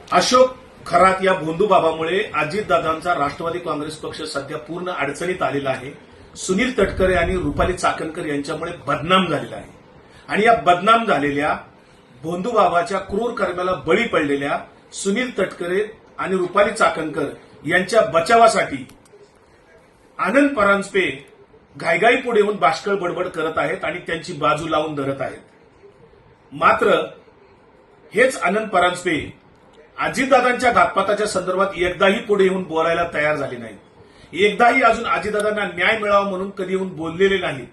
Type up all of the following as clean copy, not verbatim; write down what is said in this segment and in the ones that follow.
अशोक खरात या भोंदूबाबामुळे अजितदादांचा राष्ट्रवादी काँग्रेस पक्ष सध्या पूर्ण अडचणीत आलेला आहे. सुनील तटकरे आणि रुपाली चाकणकर यांच्यामुळे बदनाम झालेला आहे. आणि या बदनाम झालेल्या भोंदूबाबाच्या क्रूर कर्माला बळी पडलेल्या सुनील तटकरे आणि रुपाली चाकणकर यांच्या बचावासाठी आनंद परांजपे घाईघाई पुढे येऊन बाष्कळ बडबड करत आहेत आणि त्यांची बाजू लावून धरत आहेत. मात्र हेच आनंद परांजपे अजितदादांच्या घातपाताच्या संदर्भात एकदाही पुढे येऊन बोलायला तयार झाले नाहीत. एकदाही अजून अजितदादांना न्याय मिळावा म्हणून कधी येऊन बोललेले नाहीत.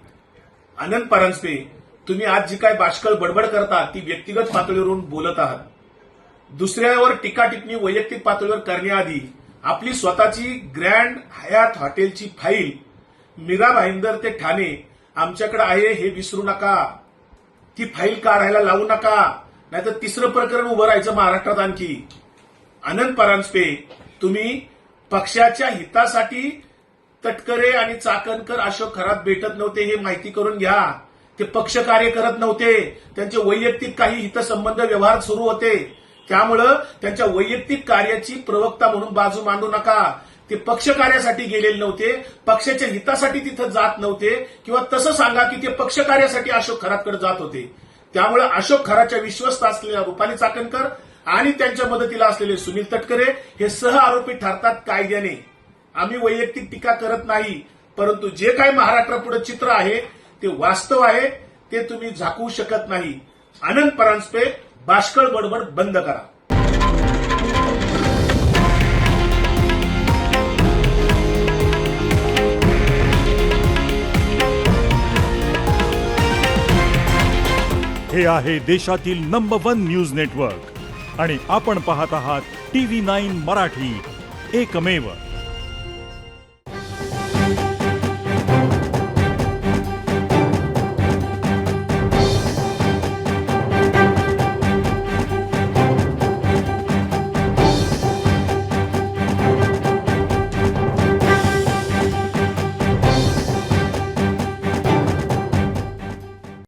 आनंद परांजपे, तुम्ही आज जी काय बाष्कळ बडबड करता ती व्यक्तिगत पातळीवरून बोलत आहात. दुसऱ्यावर टीका टिप्पणी वैयक्तिक पातळीवर करण्याआधी आपली स्वतःची ग्रँड हयात हॉटेलची फाईल मीरा भाईंदर ते ठाणे आमच्याकडे आहे हे विसरू नका. ती फाईल काढायला लावू नका, नाहीतर तिसरं प्रकरण उभं राहायचं महाराष्ट्रात आणखी. आनंद परांजपे, तुम्ही पक्षाच्या हितासाठी तटकरे आणि चाकणकर अशोक खरात भेटत नव्हते हे माहिती करून घ्या. ते पक्ष कार्य करत नव्हते, त्यांचे वैयक्तिक काही हितसंबंध व्यवहार सुरू होते. त्यामुळं त्यांच्या वैयक्तिक कार्याची प्रवक्ता म्हणून बाजू मांडू नका. ते पक्ष कार्यासाठी गेलेले नव्हते, पक्षाच्या हितासाठी तिथं जात नव्हते, किंवा तसं सांगा की ते पक्ष कार्यासाठी अशोक खरातकडे जात होते. त्यामुळे अशोक खरातच्या विश्वस्त असलेल्या रुपाली चाकणकर आणि त्यांच्या मदतीला असलेले सुनील तटकरे हे सह आरोपी ठरतात कायद्याने. आम्ही वैयक्तिक टीका करत नाही, परंतु जे काही महाराष्ट्रापुढे चित्र आहे ते वास्तव आहे, ते तुम्ही झाकवू शकत नाही. आनंद परांजपे, बाष्कळ बडबड बंद करा. हे आहे देशातील नंबर 1 न्यूज नेटवर्क आणि आपण पाहत आहात TV9 मराठी, एकमेव.